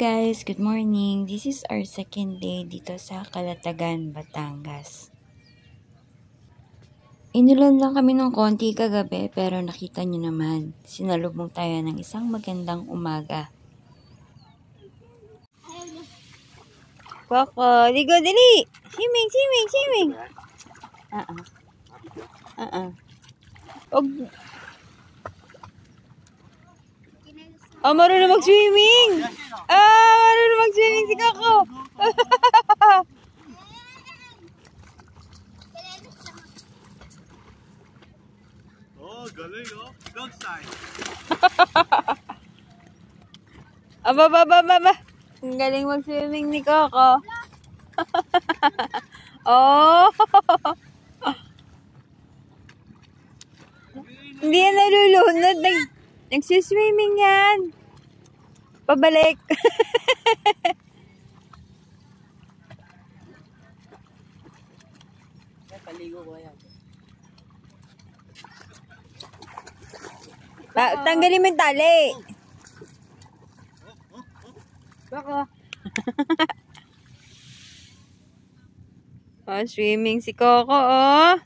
guys, good morning. This is our second day dito sa Calatagan, Batangas. Inulan lang kami ng konti kagabi pero nakita nyo naman, sinalubong tayo ng isang magandang umaga. Coco, ligo dali! Swimming, swimming, swimming! Oh, marunong mag-swimming! Marunong mag-swimming si Coco! Oh, galing, oh. Dog side. Aba. Ang galing mag-swimming ni Coco. Oh! Hindi yan nalulunod. Nagsiswimming yan. Pabalik. Paligo ko yan. Tanggalin mo yung tali. Bako. Oh, swimming si Coco, oh.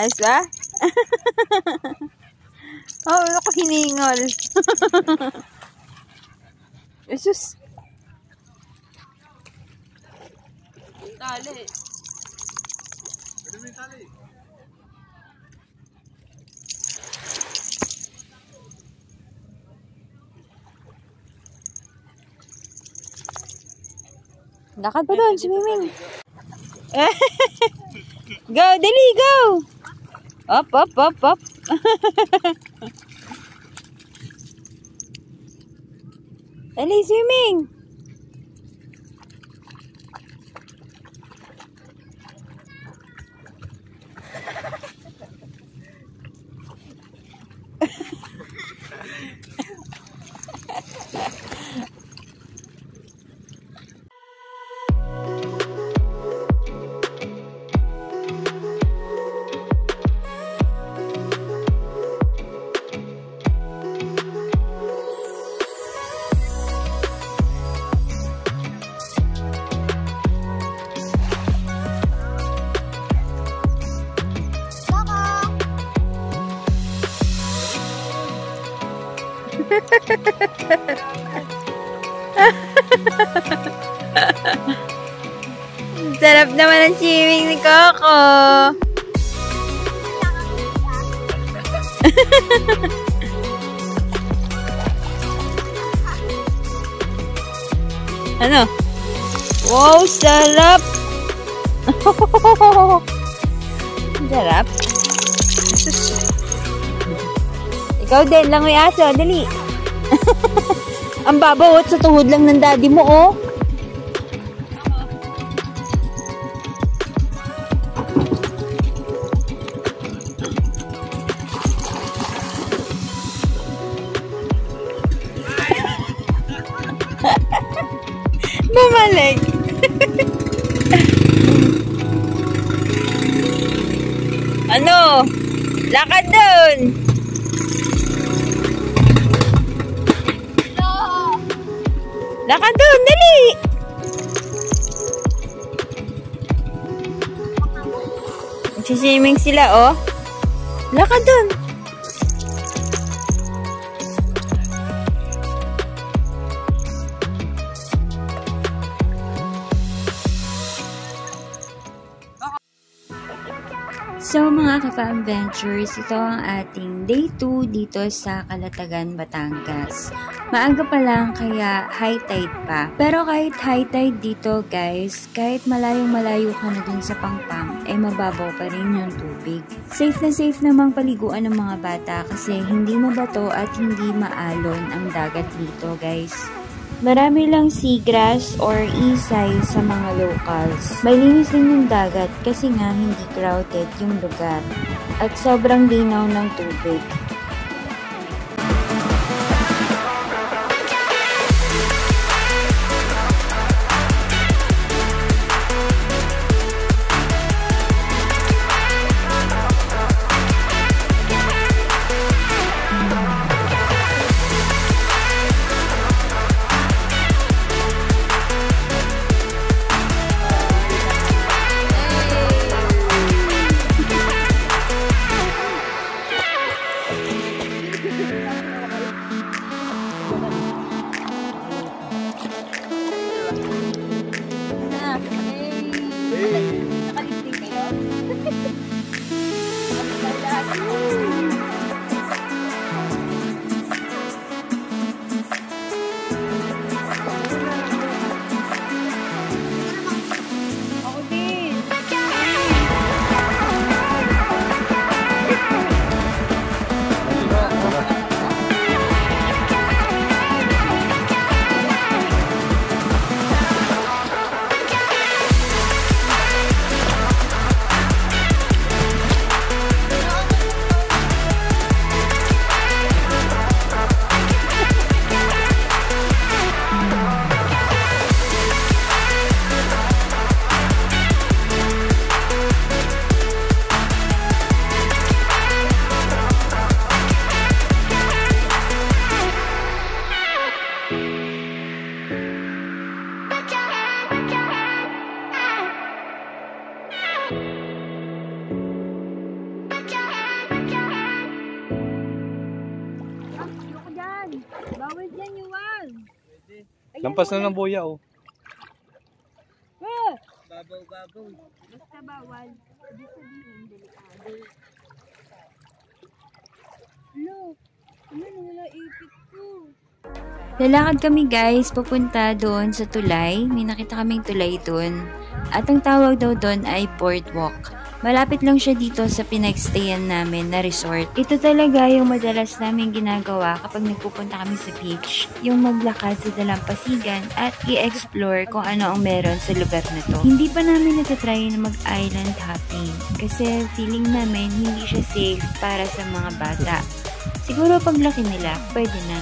Ayos ba? Oh, wala ko hiningol. Jesus. Tali. Pwede mo yung tali. Lakad pa doon, swimming. Go, dali, go! Up. Dali, swimming. Sarap naman ang swimming ni Coco. Ano? Wow, sarap! Sarap. Ikaw din, langoy aso, dali. Ang babawat sa tuhod lang ng daddy mo, oh. Bumalik. Ano? Lakad doon. Lakad doon, dali. Nagsiswimming sila, oh. Lakad doon. So mga ka-adventures, ito ang ating day 2 dito sa Calatagan, Batangas. Maaga pa lang kaya high tide pa. Pero kahit high tide dito guys, kahit malayo-malayo ka na dun sa Pangpang, mababaw pa rin yung tubig. Safe na safe namang paliguan ng mga bata kasi hindi mabato at hindi maalon ang dagat dito guys. Marami lang seagrass or isay sa mga locals. May linis din yung dagat kasi nga hindi crowded yung lugar. At sobrang linaw ng tubig. Nakalisting kayo? Ako din. Bawal dyan yung wag. Lampas na ng boya, oh. Babaw. Basta bawal. Ibig sabihin, delikado. Look, wala ipit ko. Lalakad kami guys, papunta doon sa tulay. May nakita kaming tulay doon. At ang tawag daw doon ay boardwalk. Malapit lang siya dito sa pinagstayan namin na resort. Ito talaga yung madalas namin ginagawa kapag nagpupunta kami sa beach. Yung maglakad sa dalampasigan at i-explore kung ano ang meron sa lugar na to. Hindi pa namin natatry na mag-island hopping kasi feeling namin hindi siya safe para sa mga bata. Siguro paglaki nila, pwede na.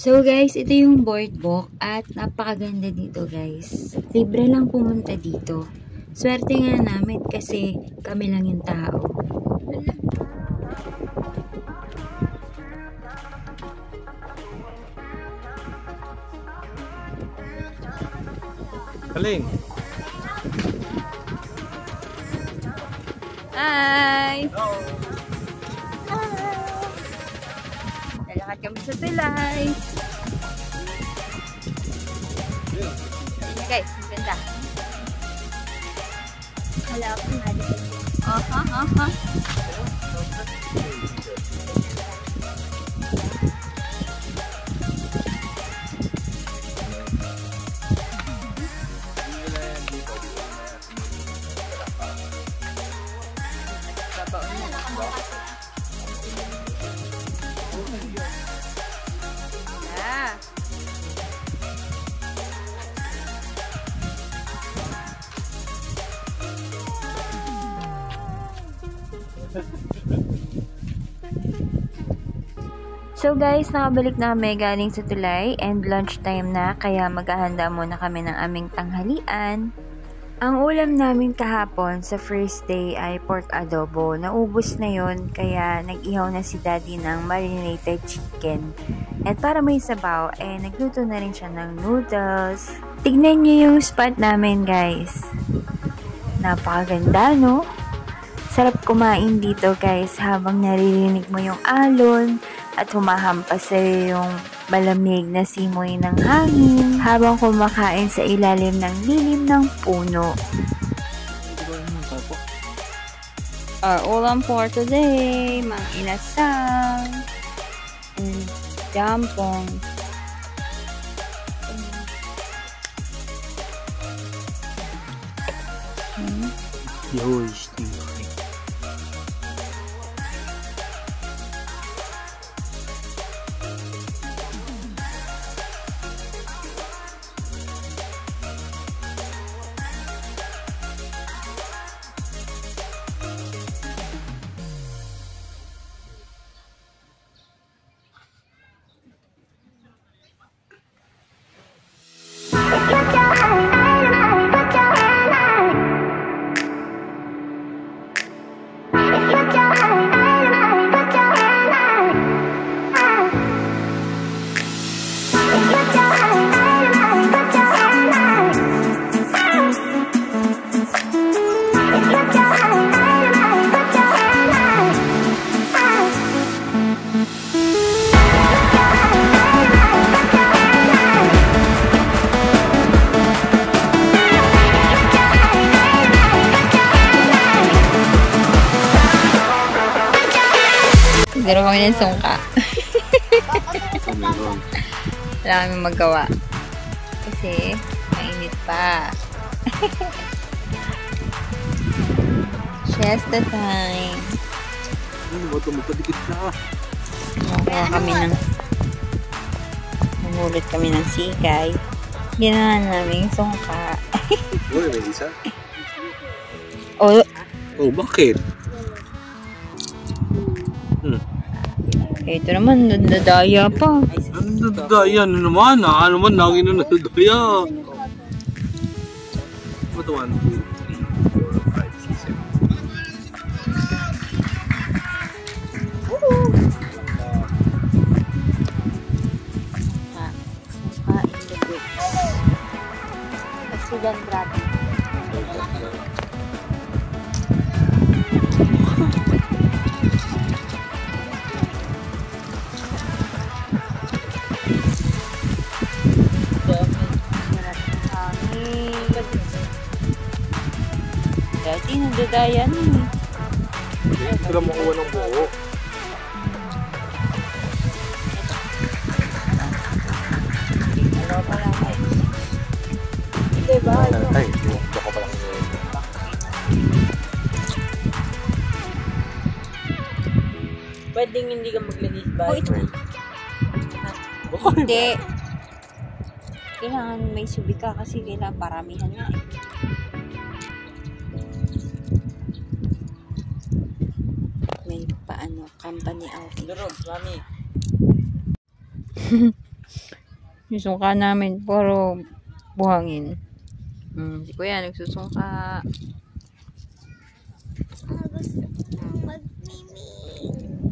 So guys, ito yung boardwalk at napakaganda dito guys. Libre lang pumunta dito. Swerte nga namin kasi kami lang yung tao. Kaling. Hi! Lalakad kami sa tulay. Ayan guys, ang ganda. Wala ako nga dito. Aha. Yeah. So guys, nakabalik na kami galing sa tulay and lunchtime na kaya maghahanda muna kami ng aming tanghalian. Ang ulam namin kahapon sa first day ay pork adobo. Naubos na yon kaya nag-ihaw na si daddy ng marinated chicken. At para may sabaw, nagluto na rin siya ng noodles. Tignan nyo yung spot namin guys. Napakaganda no? Sarap kumain dito guys habang naririnig mo yung alon at humahampas sa'yo yung malamig na simoy ng hangin habang kumakain sa ilalim ng lilim ng puno. Our ulam for today, mga inasang and jampong. Pero kami ng sungka. Wala kami magawa. Kasi, mainit pa. Siesta time. Magpadikit na. Makuha kami ng namulot kami ng sikay. Ginawa namin sungka. Uy, may isa. Oh, Bakit? ito naman, nadadaya pa. Ano nadadaya? Ano naman? Ano naman? Nangin na nadadaya. What 1, 2, 3, 4, 5, 6, 7. In the bricks. Accident grabe. Dati nagdadaya na eh. Hindi ko lang makuha ng buo. Ano pala guys? Diba? Ay, baka pa lang. Pwedeng hindi ka maglinis ba? Oh, ito. Hindi. Kailangan may subi ka kasi kailangan paramihan nga eh. May paano, company outfit. Durog, mami. Yung sungka namin, puro buhangin. Si Kuya, nagsusungka.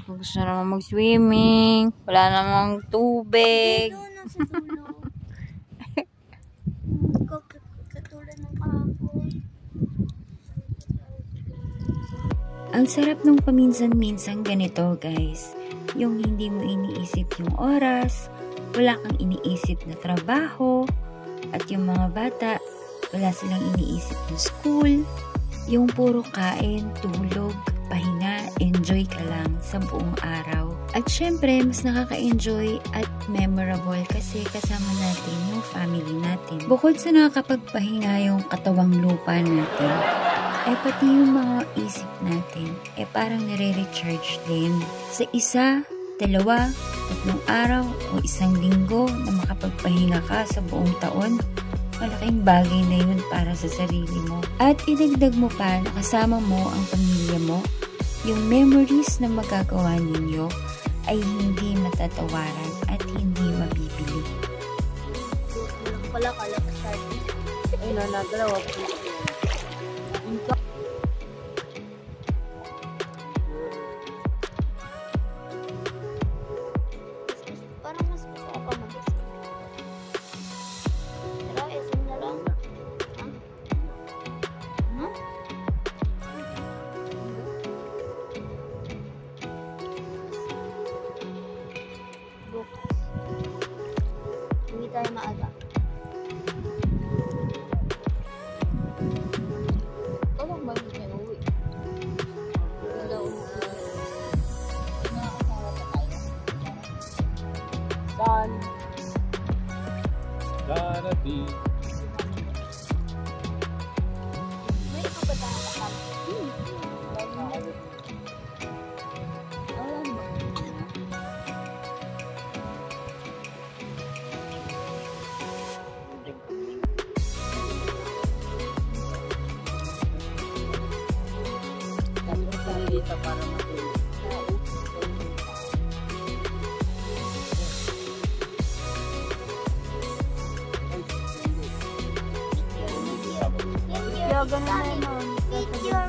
Gusto na naman mag-swimming. Wala namang tubig. Katulad ng kahapon. Ang sarap nung paminsan-minsan ganito, guys. Yung hindi mo iniisip yung oras, wala kang iniisip na trabaho, at yung mga bata, wala silang iniisip na school, yung puro kain, tulog, pahinga, enjoy ka lang sa buong araw. At syempre, mas nakaka-enjoy at memorable kasi kasama natin yung family natin. Bukod sa nakakapagpahinga yung katawang lupa natin, pati yung mga isip natin, parang nare-recharge din. Sa 1, 2, 3 araw o 1 linggo na makapagpahinga ka sa buong taon, malaking bagay na yun para sa sarili mo. At idagdag mo pa na kasama mo ang pamilya mo, yung memories na magagawa ninyo ay hindi matatawaran at hindi mabibili. Wala ka lang start. Ayun na, dalawa. Parang mas gusto ko pa mag-isip. Pero isip na lang. Bukas. Hindi tayo maaga. Tolong ba hindi kayo uwi? Hello. Nakakasama pa tayo. Saan? Darating. May ikaw ba tayo kasama? Alam mo. Tapos tayo dito para matulog. Video, ganun na yun. Video.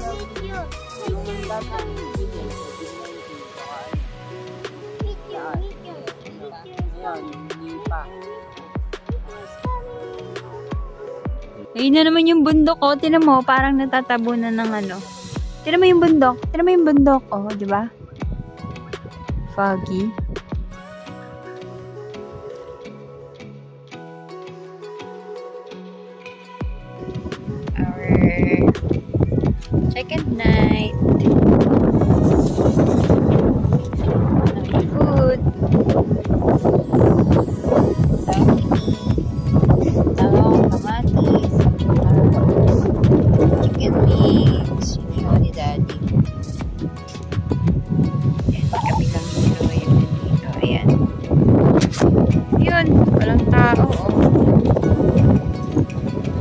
Yung dati, ngayon, hindi pa. Ayun na naman yung bundok, oh. Tinan mo, parang natatabunan ng ano. Tinan mo yung bundok. Tinan mo yung bundok, oh. Diba? Foggy. Our second night. Food. Talong, kamatis, chicken wings, yun ni Daddy. Ayan, kami lang yung dito. Ayan. Yun, walang tao, oh.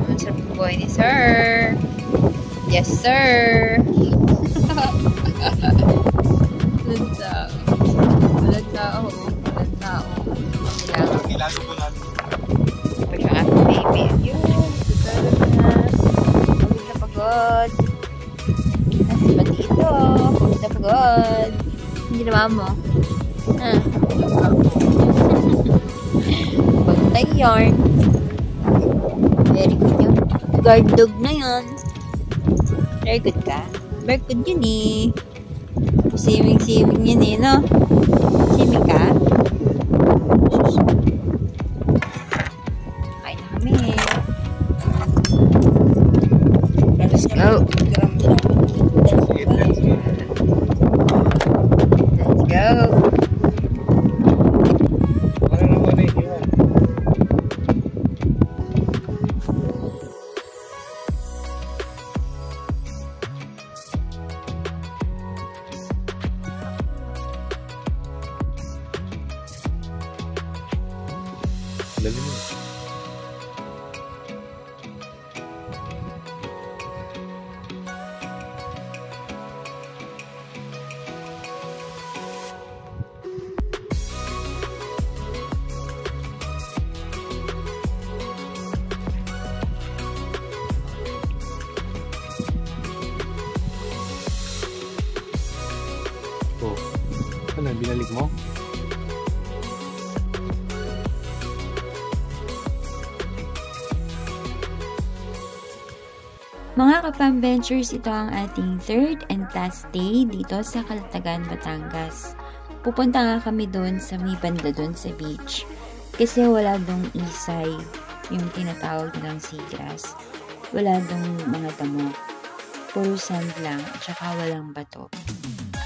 Ang sarap ng buhay ni Sir. Yes, sir. Walang tao. Walang tao, oh. Walang tao. Kailangan. Kailangan ko lang. Pagka ang baby. Yun, tutulog na. Pagod na pagod. Nasa pati ito. Pagod na pagod. Hindi naman mo. Pagod na yarn. Very good yun. Guard dog na yun. Very good ka. Very good yun eh. Swimming yun eh, no? Swimming ka? Kain na kami. Let's go. Let's go. Ano naman eh, yun. Lalim mo. na binalik mo? Mga ka-Fam Ventures, ito ang ating third and last day dito sa Calatagan, Batangas. Pupunta nga kami doon sa may banda doon sa beach. Kasi wala dong isay, yung tinatawag nilang seagrass. Wala dong mga damo. Puro sand lang at saka walang bato.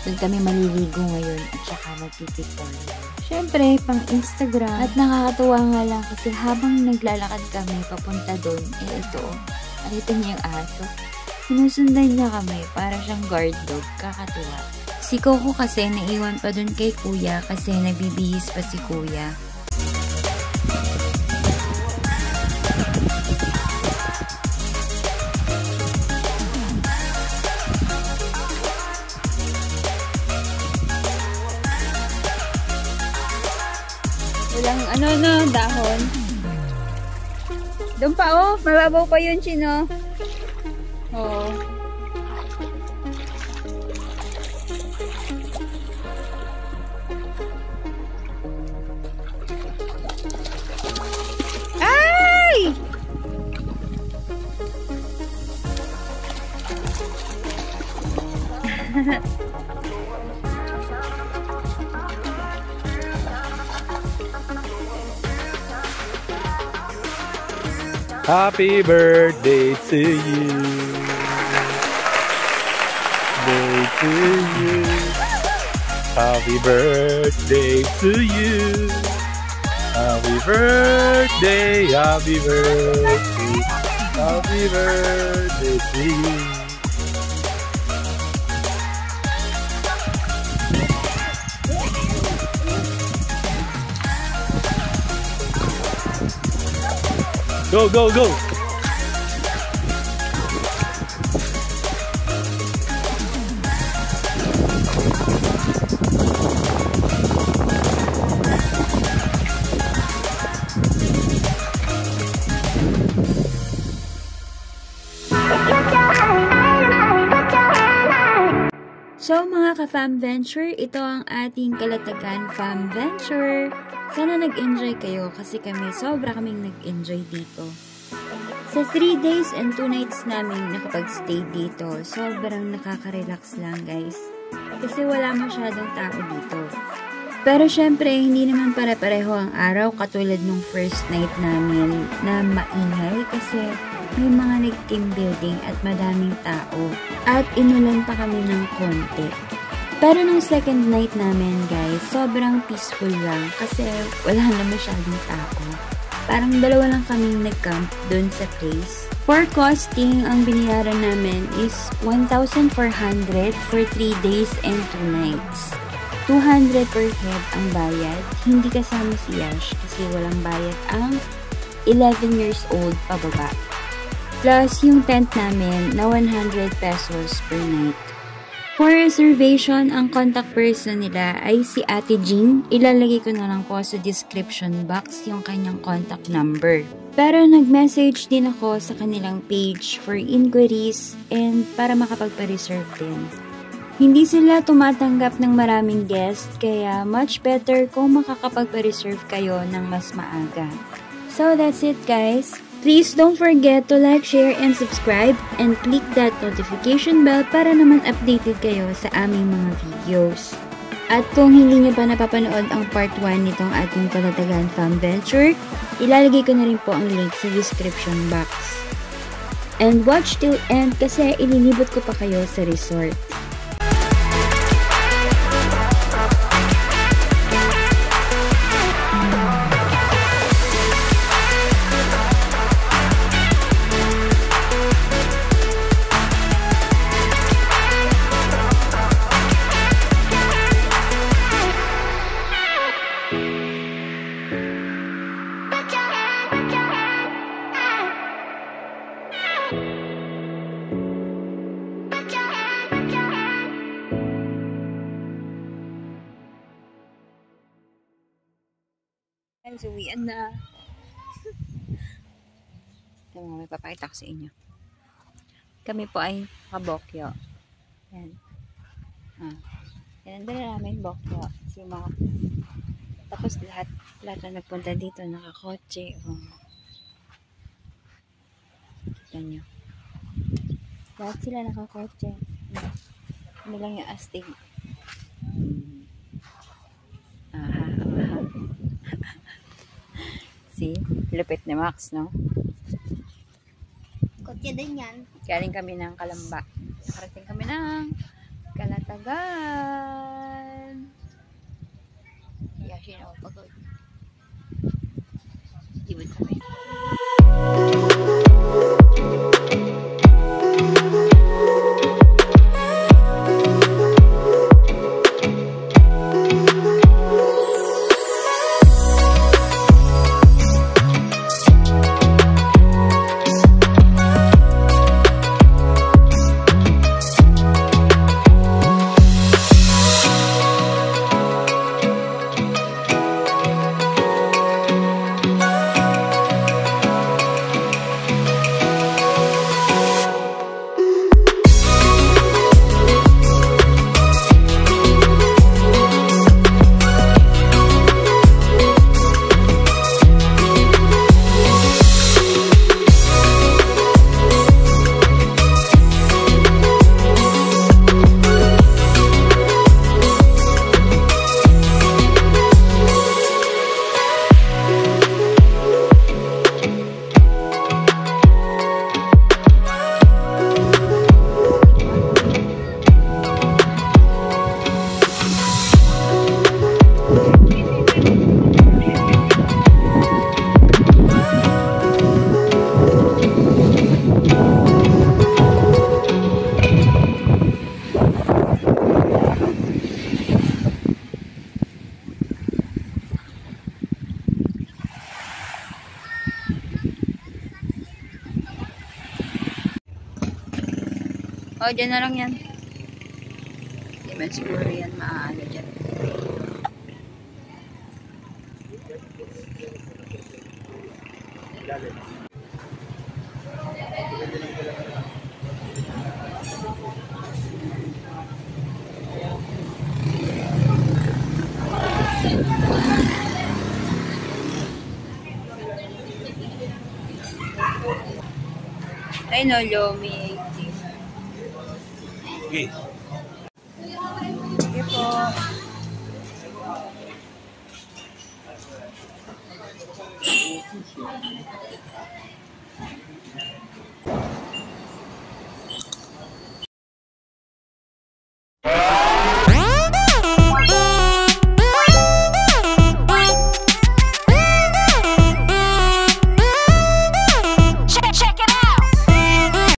Doon kami maliligo ngayon at saka magpipicture. Siyempre, pang Instagram. At nakakatuwa nga lang kasi habang naglalakad kami papunta doon, ito. Nakita niya yung aso. Sinusundan niya kami para siyang guard dog. Kakatuwa. Si Coco kasi naiwan pa dun kay kuya kasi nagbibihis pa si kuya. Walang dahon. Doon pa mababaw pa yun, Chino. Oh. Ay! Happy birthday to you. Day to you. Happy birthday to you. Happy birthday, happy birthday. Happy birthday to you. Go, go, go! So mga ka-Fam Venture, ito ang ating Calatagan Fam Venture. Sana nag-enjoy kayo kasi sobra kaming nag-enjoy dito. Sa 3 days and 2 nights namin nakapag-stay dito, sobrang nakaka-relax lang guys. Kasi wala masyadong tao dito. Pero syempre, hindi naman pare-pareho ang araw katulad nung first night namin na maingay kasi may mga nag-team building at madaming tao. At inulan pa kami ng konti. Pero nung second night namin guys, sobrang peaceful lang kasi wala na masyadong tao. Parang dalawa lang kaming nag-camp dun sa place. For costing, ang binayaran namin is 1,400 for 3 days and 2 nights. 200 per head ang bayad. Hindi kasama si Yash kasi walang bayad ang 11 years old pababa. Plus yung tent namin na 100 pesos per night. For reservation, ang contact person nila ay si Ate Jean. Ilalagay ko na lang po sa description box yung kanyang contact number. Pero nag-message din ako sa kanilang page for inquiries and para makapagpa-reserve din. Hindi sila tumatanggap ng maraming guest, kaya much better kung makakapagpa-reserve kayo ng mas maaga. So that's it guys. Please don't forget to like, share, and subscribe and click that notification bell para naman updated kayo sa aming mga videos. At kung hindi nyo pa napapanood ang part 1 nitong ating Calatagan Fam Venture, ilalagay ko na rin po ang link sa description box. And watch till end kasi ililibot ko pa kayo sa resort. Uwian na. Ito mga may papakita ko sa inyo. Kami po ay kabokyo. Yan. Pinandala namin Bokyo, si Mac. Tapos lahat na nagpunta dito, nakakotse. Oh. Kita nyo. Lahat sila nakakotse. Ano lang yung astig. Aha. See? Lupit ni Max, no? Kotse din yan. Galing kami ng Kalamba. Nakarating kami ng Kalatagan. Yasin ako pagod. Ibig kami. Oh, dyan na lang yan. Hindi man siguro yan maaano dyan. Ay no, Lomi. Okay. Sige po.